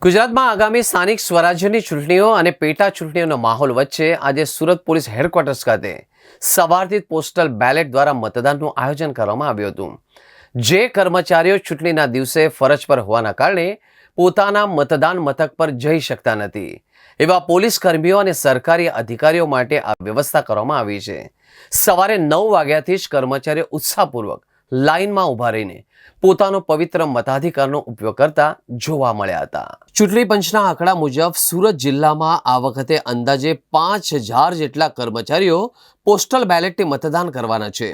ગુજરાતમાં આગામી સ્થાનિક સ્વરાજ્યની ચૂંટણીઓ અને પેટા ચૂંટણીઓનો માહોલ વચ્ચે આજે સુરત પોલીસ હેડક્વાર્ટર્સ ખાતે સવારથી પોસ્ટલ બેલેટ દ્વારા મતદાનનું આયોજન કરવામાં આવ્યું હતું। જે કર્મચારીઓ ચૂંટણીના દિવસે ફરજ પર હોવાના કારણે પોતાના મતદાન મથક પર જઈ શકતા નથી એવા પોલીસ કર્મીઓ અને સરકારી અધિકારીઓ માટે આ વ્યવસ્થા કરવામાં આવી છે। સવારે 9 વાગ્યાથી જ કર્મચારીઓ ઉત્સાહપૂર્વક લાઇનમાં ઊભા રહીને પોતાનો પવિત્ર મતાધિકારનો ઉપયોગ કરતા જોવા મળ્યા હતા। ચૂંટણી પંચના આંકડા મુજબ સુરત જિલ્લામાં આ વખતે અંદાજે 5000 જેટલા કર્મચારીઓ પોસ્ટલ બેલેટથી મતદાન કરવાના છે।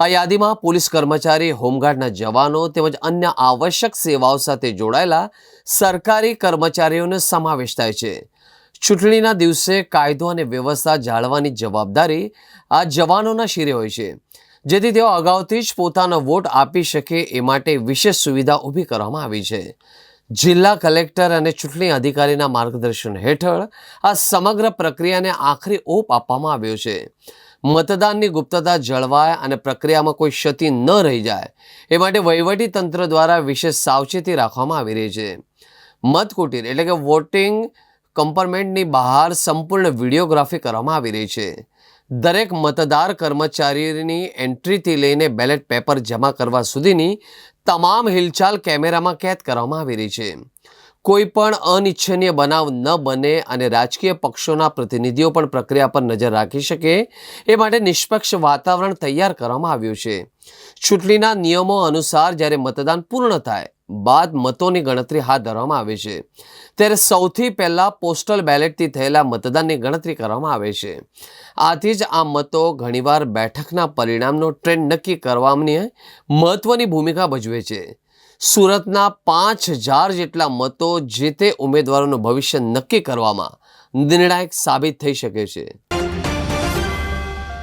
આ યાદીમાં પોલીસ કર્મચારી, હોમગાર્ડના જવાનો તેમજ અન્ય આવશ્યક સેવાઓ સાથે જોડાયેલા સરકારી કર્મચારીઓનો સમાવેશ થાય છે। ચૂંટણીના દિવસે કાયદો અને વ્યવસ્થા જાળવવાની જવાબદારી આ જવાનોના શિરે હોય છે, જેથી તેઓ અગાઉથી જ પોતાનો વોટ આપી શકે એ માટે વિશેષ સુવિધા ઊભી કરવામાં આવી છે। જિલ્લા કલેક્ટર અને ચૂંટણી અધિકારીના માર્ગદર્શન હેઠળ આ સમગ્ર પ્રક્રિયાને આખરી ઓપ આપવામાં આવ્યો છે। મતદાનની ગુપ્તતા જળવાય અને પ્રક્રિયામાં કોઈ ક્ષતિ ન રહી જાય એ માટે વહીવટી તંત્ર દ્વારા વિશેષ સાવચેતી રાખવામાં આવી રહી છે। મતકુટીર એટલે કે વોટિંગ કમ્પાર્ટમેન્ટની બહાર સંપૂર્ણ વિડીયોગ્રાફી કરવામાં આવી રહી છે। દરેક મતદાર કર્મચારીની એન્ટ્રીથી લઈને બેલેટ પેપર જમા કરવા સુધીની તમામ હિલચાલ કેમેરામાં કેદ કરવામાં આવી રહી છે। કોઈ પણ અનિચ્છનીય બનાવ ન બને અને રાજકીય પક્ષોના પ્રતિનિધિઓ પણ પ્રક્રિયા પર નજર રાખી શકે એ માટે નિષ્પક્ષ વાતાવરણ તૈયાર કરવામાં આવ્યું છે। ચૂંટણીના નિયમો અનુસાર જ્યારે મતદાન પૂર્ણ થાય બાદ મતોની ગણતરી હાથ ધરવામાં આવે છે, ત્યારે સૌથી પહેલાં પોસ્ટલ બેલેટથી થયેલા મતદાનની ગણતરી કરવામાં આવે છે। આથી જ આ મતો ઘણીવાર બેઠકના પરિણામનો ટ્રેન્ડ નક્કી કરવામાં મહત્વની ભૂમિકા ભજવે છે। સુરતના 5000 જેટલા મતો જે તે ઉમેદવારોનું ભવિષ્ય નક્કી કરવામાં નિર્ણાયક સાબિત થઈ શકે છે।